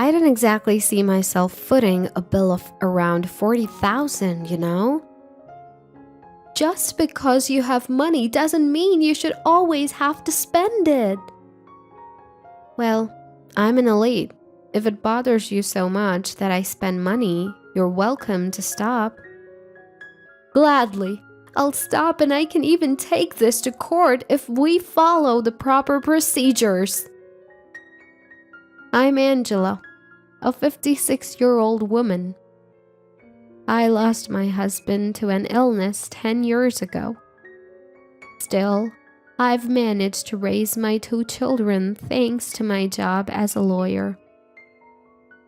I didn't exactly see myself footing a bill of around 40,000, you know? Just because you have money doesn't mean you should always have to spend it. Well, I'm an elite. If it bothers you so much that I spend money, you're welcome to stop. Gladly. I'll stop, and I can even take this to court if we follow the proper procedures. I'm Angela, a 56-year-old woman. I lost my husband to an illness 10 years ago. Still, I've managed to raise my 2 children thanks to my job as a lawyer.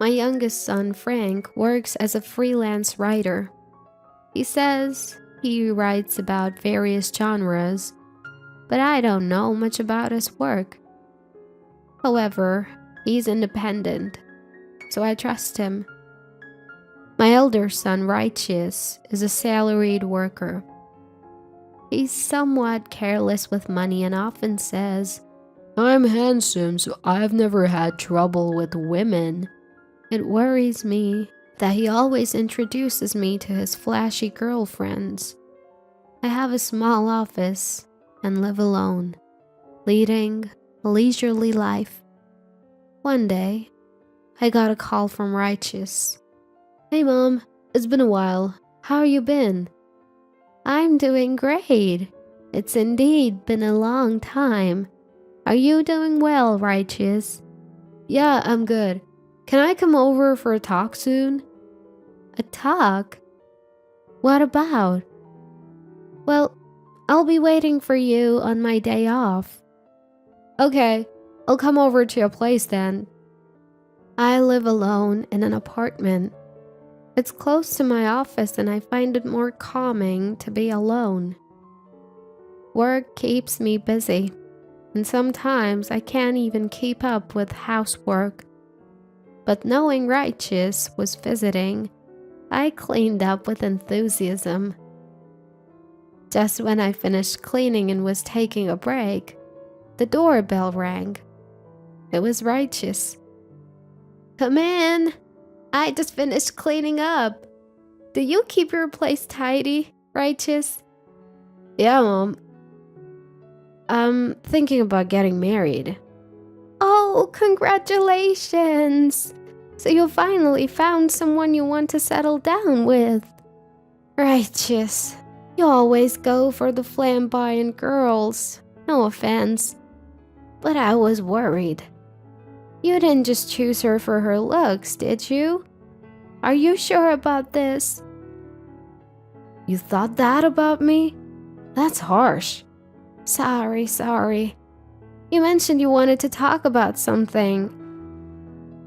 My youngest son, Frank, works as a freelance writer. He says he writes about various genres, but I don't know much about his work. However, he's independent, so I trust him. My elder son, Righteous, is a salaried worker. He's somewhat careless with money and often says, "I'm handsome, so I've never had trouble with women." It worries me that he always introduces me to his flashy girlfriends. I have a small office and live alone, leading a leisurely life. One day, I got a call from Righteous. "Hey Mom, it's been a while. How you been?" "I'm doing great. It's indeed been a long time. Are you doing well, Righteous?" "Yeah, I'm good. Can I come over for a talk soon?" "A talk? What about?" "Well, I'll be waiting for you on my day off." "Okay, I'll come over to your place then." I live alone in an apartment. It's close to my office and I find it more calming to be alone. Work keeps me busy, and sometimes I can't even keep up with housework. But knowing Righteous was visiting, I cleaned up with enthusiasm. Just when I finished cleaning and was taking a break, the doorbell rang. It was Righteous. "Come in. I just finished cleaning up. Do you keep your place tidy, Righteous?" "Yeah, Mom. I'm thinking about getting married." "Oh, congratulations! So you finally found someone you want to settle down with." "Righteous, you always go for the flamboyant girls. No offense, but I was worried. You didn't just choose her for her looks, did you? Are you sure about this?" "You thought that about me? That's harsh." Sorry. You mentioned you wanted to talk about something."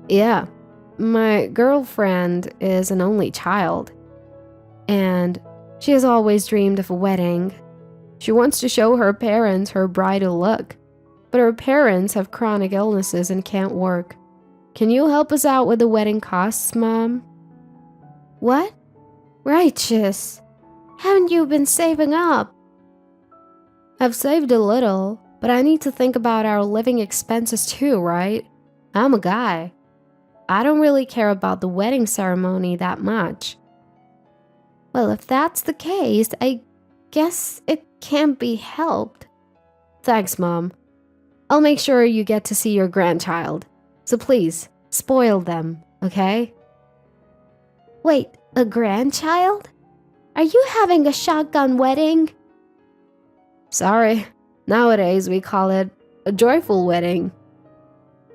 "Yeah, my girlfriend is an only child, and she has always dreamed of a wedding. She wants to show her parents her bridal look, but her parents have chronic illnesses and can't work. Can you help us out with the wedding costs, Mom?" "What? Righteous, haven't you been saving up?" "I've saved a little, but I need to think about our living expenses too, right? I'm a guy. I don't really care about the wedding ceremony that much." "Well, if that's the case, I guess it can't be helped." "Thanks, Mom. I'll make sure you get to see your grandchild. So please, spoil them, okay?" "Wait, a grandchild? Are you having a shotgun wedding?" "Sorry, nowadays we call it a joyful wedding."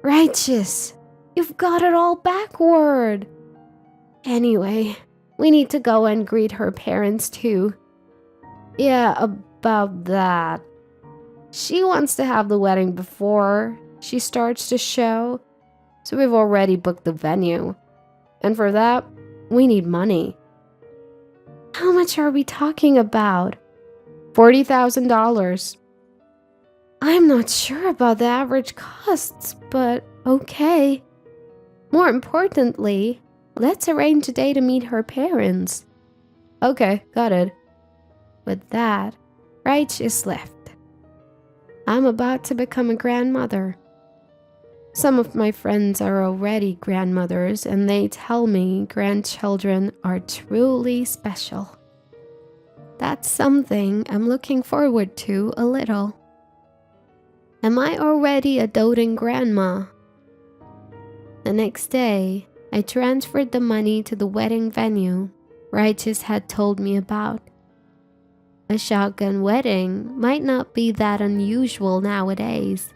"Righteous, you've got it all backward." "Anyway, we need to go and greet her parents too." "Yeah, about that. She wants to have the wedding before she starts the show, so we've already booked the venue. And for that, we need money." "How much are we talking about?" $40,000. "I'm not sure about the average costs, but okay. More importantly, let's arrange a day to meet her parents." "Okay, got it." With that, Righteous left. I'm about to become a grandmother. Some of my friends are already grandmothers, and they tell me grandchildren are truly special. That's something I'm looking forward to a little. Am I already a doting grandma? The next day, I transferred the money to the wedding venue Righteous had told me about. A shotgun wedding might not be that unusual nowadays,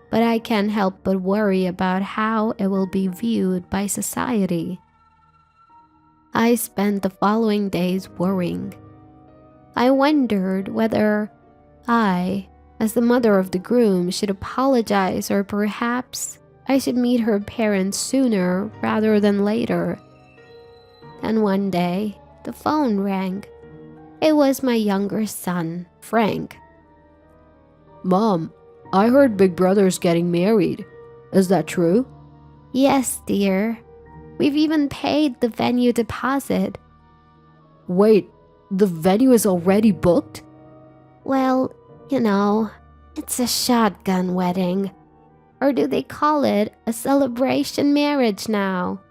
but I can't help but worry about how it will be viewed by society. I spent the following days worrying. I wondered whether I, as the mother of the groom, should apologize, or perhaps I should meet her parents sooner rather than later. Then one day, the phone rang. It was my younger son, Frank. Mom, I heard Big Brother's getting married. Is that true? Yes, dear. We've even paid the venue deposit. Wait, the venue is already booked? Well, it's a shotgun wedding. Or do they call it a celebration marriage now?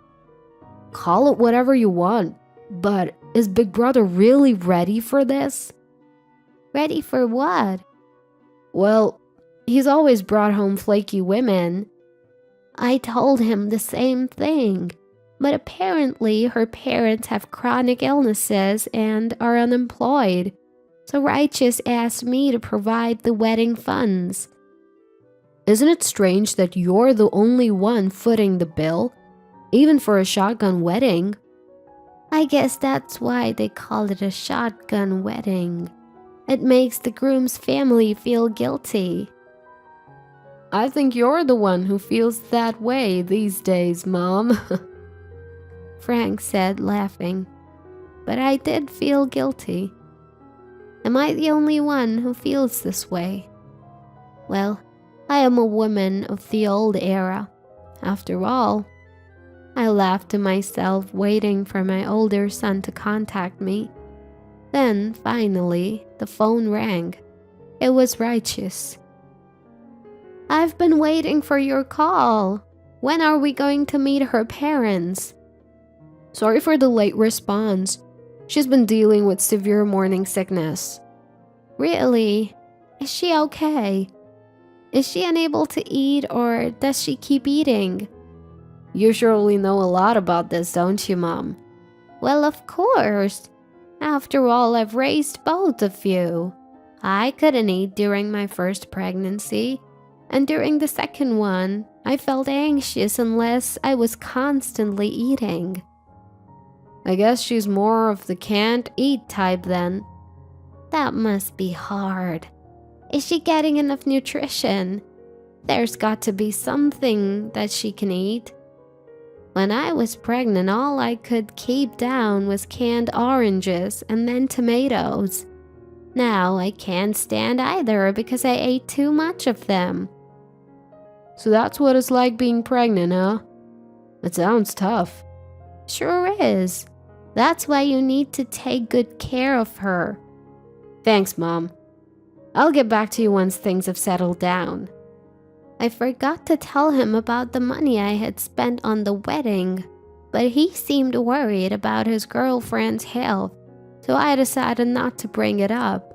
Call it whatever you want, but is Big Brother really ready for this? Ready for what? Well, he's always brought home flaky women. I told him the same thing, but apparently her parents have chronic illnesses and are unemployed, so Righteous asked me to provide the wedding funds. Isn't it strange that you're the only one footing the bill, even for a shotgun wedding? I guess that's why they call it a shotgun wedding. It makes the groom's family feel guilty. I think you're the one who feels that way these days, Mom. Frank said, laughing. But I did feel guilty. Am I the only one who feels this way? Well, I am a woman of the old era, after all. I laughed to myself, waiting for my older son to contact me. Then, finally, the phone rang. It was Righteous. I've been waiting for your call. When are we going to meet her parents? Sorry for the late response. She's been dealing with severe morning sickness. Really? Is she okay? Is she unable to eat, or does she keep eating? You surely know a lot about this, don't you, Mom? Well, of course. After all, I've raised both of you. I couldn't eat during my first pregnancy, and during the second one, I felt anxious unless I was constantly eating. I guess she's more of the can't eat type then. That must be hard. Is she getting enough nutrition? There's got to be something that she can eat. When I was pregnant, all I could keep down was canned oranges and then tomatoes. Now I can't stand either because I ate too much of them. So that's what it's like being pregnant, huh? It sounds tough. Sure is. That's why you need to take good care of her. Thanks, Mom. I'll get back to you once things have settled down. I forgot to tell him about the money I had spent on the wedding, but he seemed worried about his girlfriend's health, so I decided not to bring it up.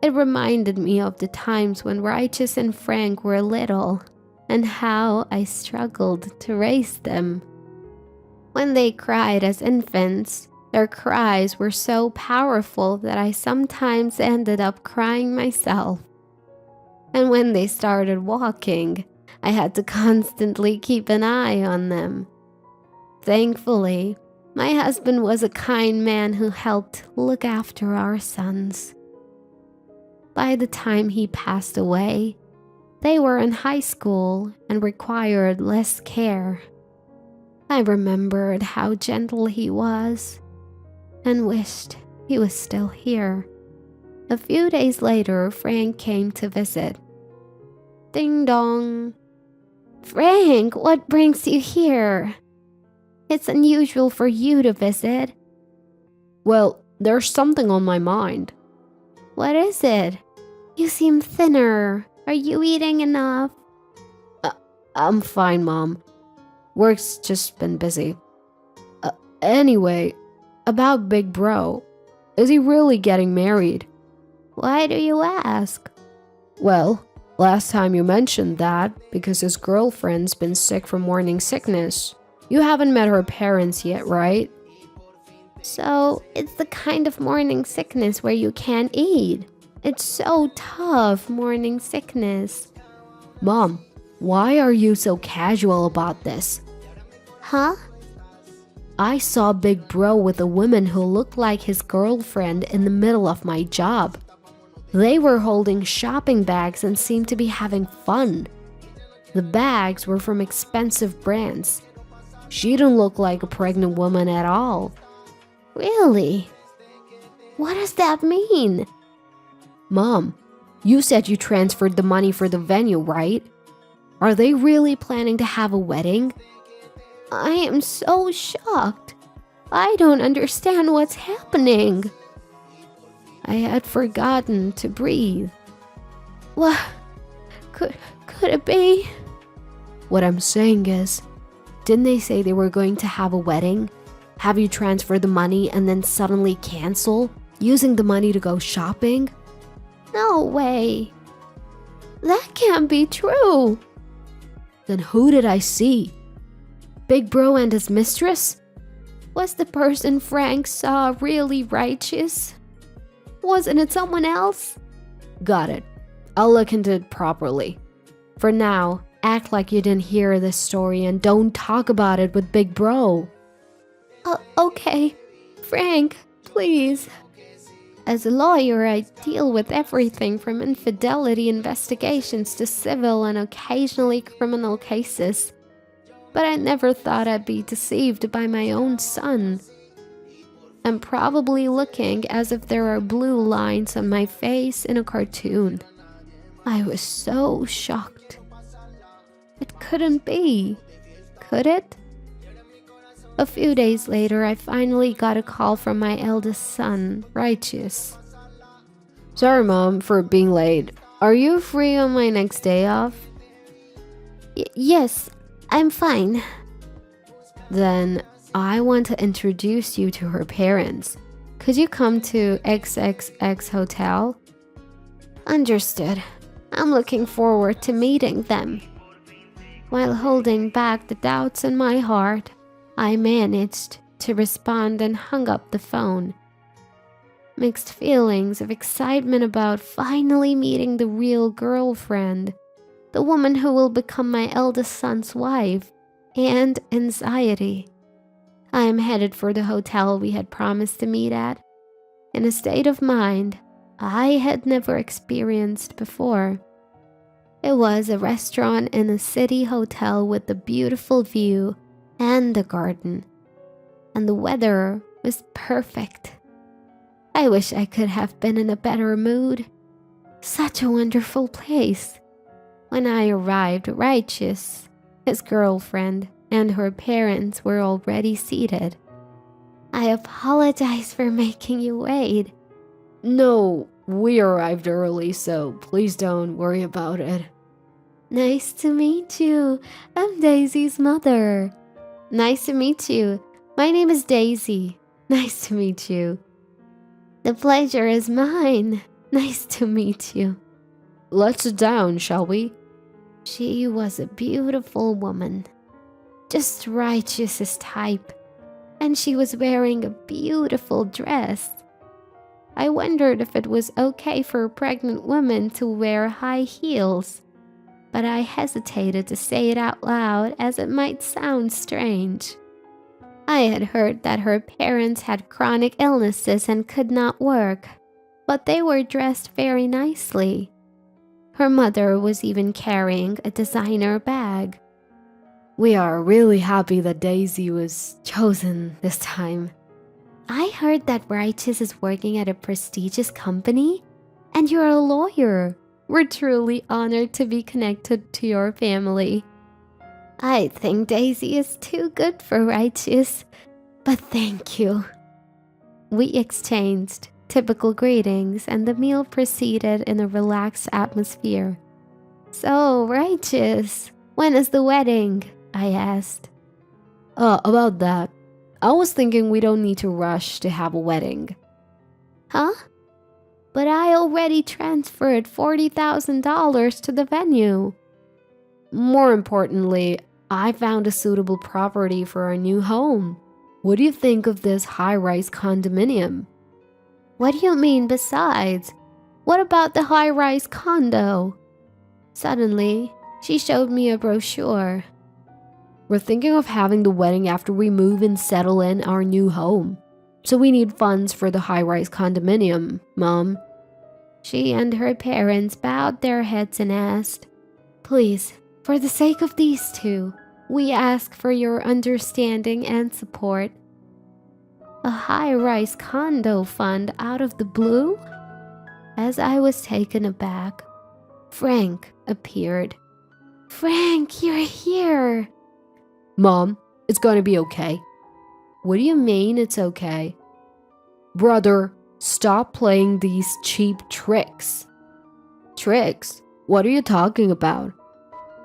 It reminded me of the times when Righteous and Frank were little, and how I struggled to raise them. When they cried as infants, their cries were so powerful that I sometimes ended up crying myself. And when they started walking, I had to constantly keep an eye on them. Thankfully, my husband was a kind man who helped look after our sons. By the time he passed away, they were in high school and required less care. I remembered how gentle he was and wished he was still here. A few days later, Frank came to visit. Ding dong. Frank, what brings you here? It's unusual for you to visit. Well, there's something on my mind. What is it? You seem thinner. Are you eating enough? I'm fine, Mom. Work's just been busy. Anyway, about Big Bro. Is he really getting married? Why do you ask? Well, last time you mentioned that because his girlfriend's been sick from morning sickness. You haven't met her parents yet, right? So, it's the kind of morning sickness where you can't eat. It's so tough, morning sickness. Mom, why are you so casual about this? Huh? I saw Big Bro with a woman who looked like his girlfriend in the middle of my job. They were holding shopping bags and seemed to be having fun. The bags were from expensive brands. She didn't look like a pregnant woman at all. Really? What does that mean? Mom, you said you transferred the money for the venue, right? Are they really planning to have a wedding? I am so shocked. I don't understand what's happening. I had forgotten to breathe. What could it be? What I'm saying is, didn't they say they were going to have a wedding? Have you transferred the money and then suddenly cancel, using the money to go shopping? No way. That can't be true. Then who did I see? Big Bro and his mistress? Was the person Frank saw really righteous? Wasn't it someone else? Got it. I'll look into it properly. For now, act like you didn't hear this story and don't talk about it with Big Bro. Okay. Frank, please. As a lawyer, I deal with everything from infidelity investigations to civil and occasionally criminal cases. But I never thought I'd be deceived by my own son. I'm probably looking as if there are blue lines on my face in a cartoon. I was so shocked. It couldn't be, could it? A few days later, I finally got a call from my eldest son, Righteous. Sorry, Mom, for being late. Are you free on my next day off? Yes, I'm fine. Then I want to introduce you to her parents. Could you come to XXX Hotel? Understood. I'm looking forward to meeting them. While holding back the doubts in my heart, I managed to respond and hung up the phone. Mixed feelings of excitement about finally meeting the real girlfriend, the woman who will become my eldest son's wife, and anxiety. I am headed for the hotel we had promised to meet at, in a state of mind I had never experienced before. It was a restaurant in a city hotel with a beautiful view and a garden, and the weather was perfect. I wish I could have been in a better mood. Such a wonderful place. When I arrived, Righteous, his girlfriend, and her parents were already seated. I apologize for making you wait. No, we arrived early, so please don't worry about it. Nice to meet you. I'm Daisy's mother. Nice to meet you. My name is Daisy. Nice to meet you. The pleasure is mine. Nice to meet you. Let's sit down, shall we? She was a beautiful woman, just Righteous's type, and she was wearing a beautiful dress. I wondered if it was okay for a pregnant woman to wear high heels, but I hesitated to say it out loud as it might sound strange. I had heard that her parents had chronic illnesses and could not work, but they were dressed very nicely. Her mother was even carrying a designer bag. We are really happy that Daisy was chosen this time. I heard that Righteous is working at a prestigious company, and you're a lawyer. We're truly honored to be connected to your family. I think Daisy is too good for Righteous, but thank you. We exchanged typical greetings, and the meal proceeded in a relaxed atmosphere. So, Righteous, When is the wedding? I asked. About that. I was thinking we don't need to rush to have a wedding. Huh? But I already transferred $40,000 to the venue. More importantly, I found a suitable property for our new home. What do you think of this high-rise condominium? What do you mean besides? What about the high-rise condo? Suddenly, she showed me a brochure. We're thinking of having the wedding after we move and settle in our new home. So we need funds for the high-rise condominium, Mom. She and her parents bowed their heads and asked, "Please, for the sake of these two, we ask for your understanding and support." A high-rise condo fund out of the blue? As I was taken aback, Frank appeared. "Frank, you're here." Mom, it's gonna be okay. What do you mean it's okay? Brother, stop playing these cheap tricks. Tricks? What are you talking about?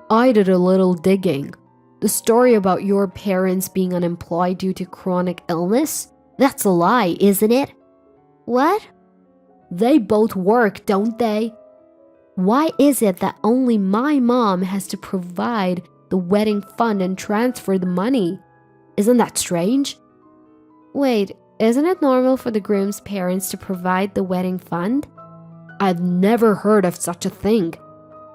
I did a little digging. The story about your parents being unemployed due to chronic illness? That's a lie, isn't it? What? They both work, don't they? Why is it that only my mom has to provide the wedding fund and transfer the money? Isn't that strange? Wait, isn't it normal for the groom's parents to provide the wedding fund? I've never heard of such a thing.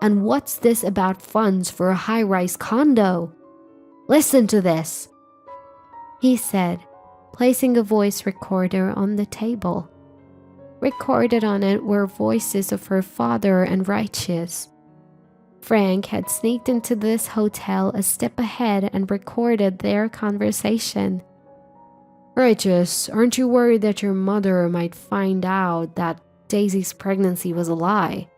And what's this about funds for a high-rise condo? Listen to this, he said, placing a voice recorder on the table. Recorded on it were voices of her father and Righteous. Frank had sneaked into this hotel a step ahead and recorded their conversation. Righteous, aren't you worried that your mother might find out that Daisy's pregnancy was a lie?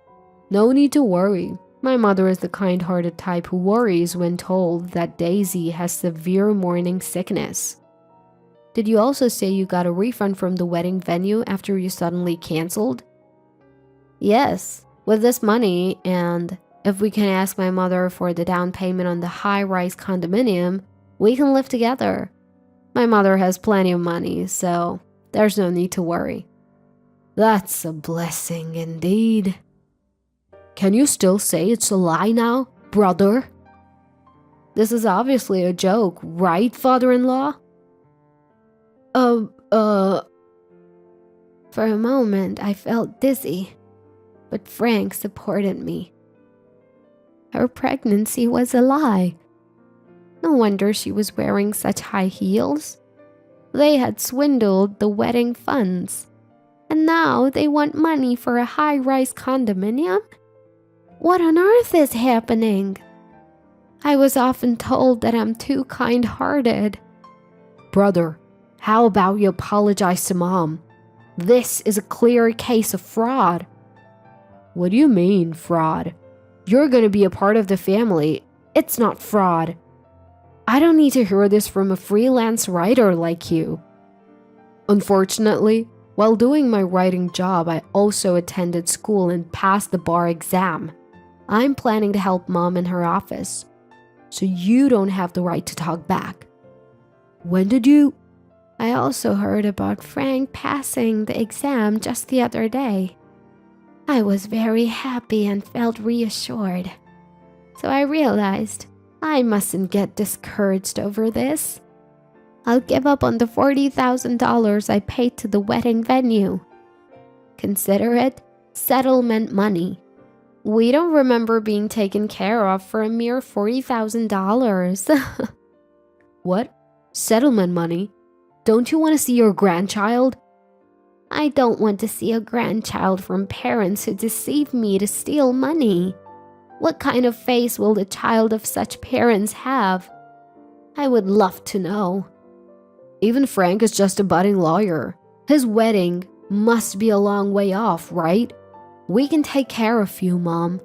No need to worry. My mother is the kind-hearted type who worries when told that Daisy has severe morning sickness. Did you also say you got a refund from the wedding venue after you suddenly canceled? Yes, with this money, and if we can ask my mother for the down payment on the high-rise condominium, we can live together. My mother has plenty of money, so there's no need to worry. That's a blessing indeed. Can you still say it's a lie now, brother? This is obviously a joke, right, father-in-law? For a moment, I felt dizzy, but Frank supported me. Her pregnancy was a lie. No wonder she was wearing such high heels. They had swindled the wedding funds, and now they want money for a high-rise condominium? What on earth is happening? I was often told that I'm too kind-hearted. Brother, how about you apologize to Mom? This is a clear case of fraud. What do you mean, fraud? You're gonna be a part of the family. It's not fraud. I don't need to hear this from a freelance writer like you. Unfortunately, while doing my writing job, I also attended school and passed the bar exam. I'm planning to help Mom in her office, so you don't have the right to talk back. When did you... I also heard about Frank passing the exam just the other day. I was very happy and felt reassured. So I realized I mustn't get discouraged over this. I'll give up on the $40,000 I paid to the wedding venue. Consider it settlement money. We don't remember being taken care of for a mere $40,000. What? Settlement money? Don't you want to see your grandchild? I don't want to see a grandchild from parents who deceive me to steal money. What kind of face will the child of such parents have? I would love to know. Even Frank is just a budding lawyer. His wedding must be a long way off, right? We can take care of you, Mom.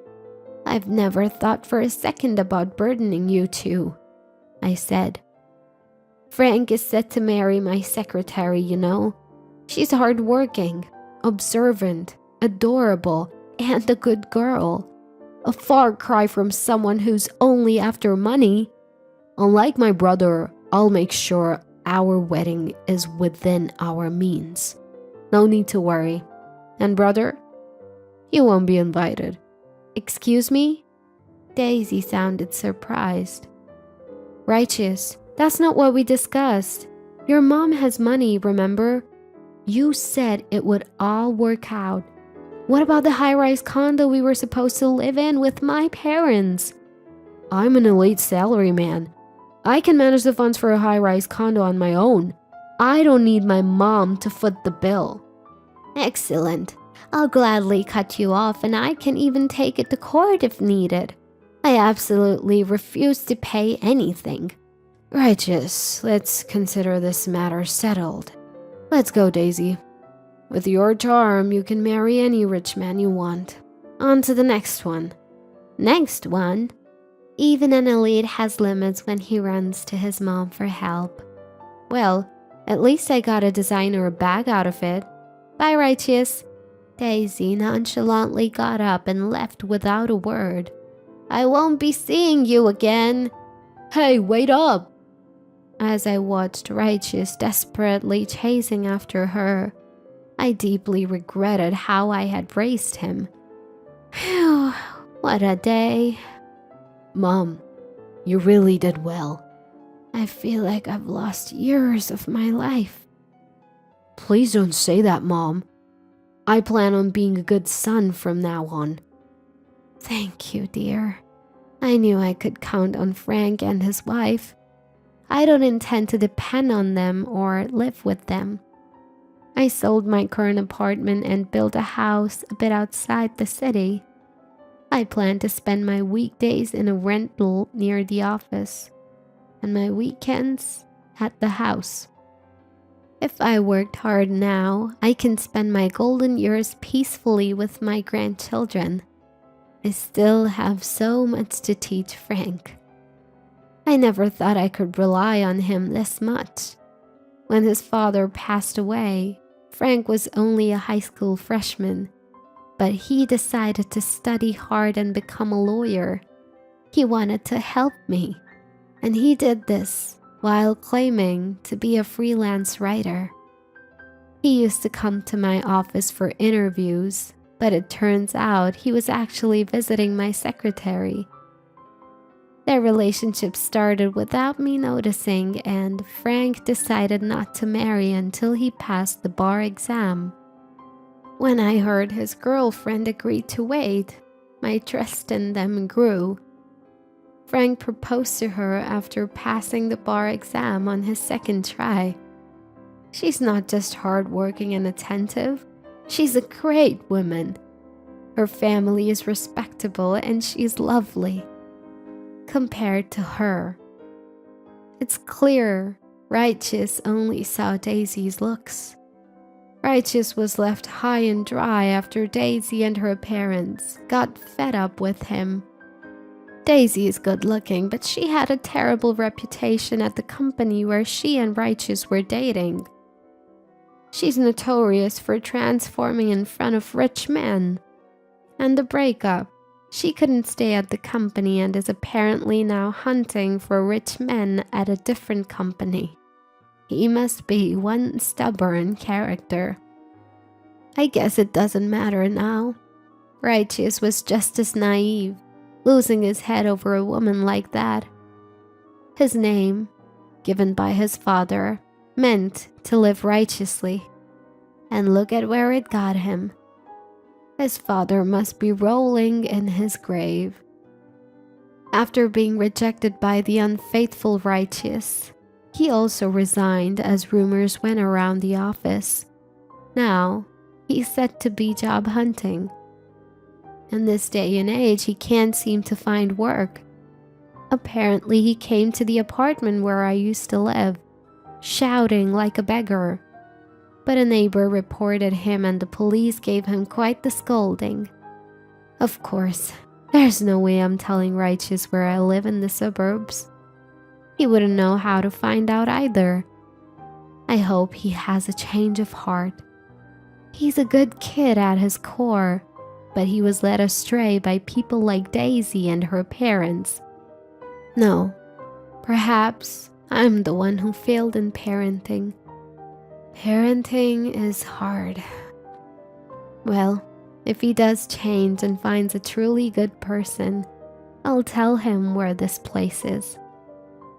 I've never thought for a second about burdening you two, I said. Frank is set to marry my secretary, you know. She's hardworking, observant, adorable, and a good girl. a far cry from someone who's only after money. Unlike my brother, I'll make sure our wedding is within our means. No need to worry. And brother, you won't be invited. Excuse me? Daisy sounded surprised. Righteous, that's not what we discussed. Your mom has money, remember? You said it would all work out. What about the high-rise condo we were supposed to live in with my parents? I'm an elite salary man. I can manage the funds for a high-rise condo on my own. I don't need my mom to foot the bill. Excellent. I'll gladly cut you off, and I can even take it to court if needed. I absolutely refuse to pay anything. Righteous, let's consider this matter settled. Let's go, Daisy. With your charm, you can marry any rich man you want. On to the next one. Next one? Even an elite has limits when he runs to his mom for help. Well, at least I got a designer bag out of it. Bye, Righteous. Daisy nonchalantly got up and left without a word. I won't be seeing you again. Hey, wait up! As I watched Righteous desperately chasing after her, I deeply regretted how I had raised him. Phew, what a day. Mom, you really did well. I feel like I've lost years of my life. Please don't say that, Mom. I plan on being a good son from now on. Thank you, dear. I knew I could count on Frank and his wife. I don't intend to depend on them or live with them. I sold my current apartment and built a house a bit outside the city. I plan to spend my weekdays in a rental near the office and my weekends at the house. If I worked hard now, I can spend my golden years peacefully with my grandchildren. I still have so much to teach Frank. I never thought I could rely on him this much. When his father passed away, Frank was only a high school freshman, but he decided to study hard and become a lawyer. He wanted to help me, and he did this while claiming to be a freelance writer. He used to come to my office for interviews, but it turns out he was actually visiting my secretary. Their relationship started without me noticing, and Frank decided not to marry until he passed the bar exam. When I heard his girlfriend agreed to wait, my trust in them grew. Frank proposed to her after passing the bar exam on his second try. She's not just hardworking and attentive, she's a great woman. Her family is respectable and she's lovely. Compared to her, it's clear Righteous only saw Daisy's looks. Righteous was left high and dry after Daisy and her parents got fed up with him. Daisy is good looking, but she had a terrible reputation at the company where she and Righteous were dating. She's notorious for transforming in front of rich men. And the breakup. She couldn't stay at the company and is apparently now hunting for rich men at a different company. He must be one stubborn character. I guess it doesn't matter now. Righteous was just as naive, losing his head over a woman like that. His name, given by his father, meant to live righteously. And look at where it got him. His father must be rolling in his grave. After being rejected by the unfaithful Righteous, he also resigned as rumors went around the office. Now, he's set to be job hunting. In this day and age, he can't seem to find work. Apparently, he came to the apartment where I used to live, shouting like a beggar. But a neighbor reported him and the police gave him quite the scolding. Of course, there's no way I'm telling Righteous where I live in the suburbs. He wouldn't know how to find out either. I hope he has a change of heart. He's a good kid at his core, but he was led astray by people like Daisy and her parents. No, perhaps I'm the one who failed in parenting. Parenting is hard. Well, if he does change and finds a truly good person, I'll tell him where this place is.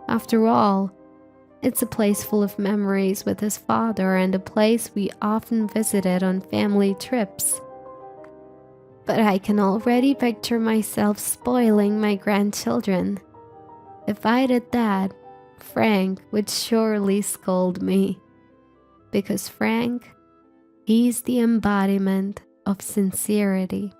After all, it's a place full of memories with his father and a place we often visited on family trips. But I can already picture myself spoiling my grandchildren. If I did that, Frank would surely scold me. Because Frank, he's the embodiment of sincerity.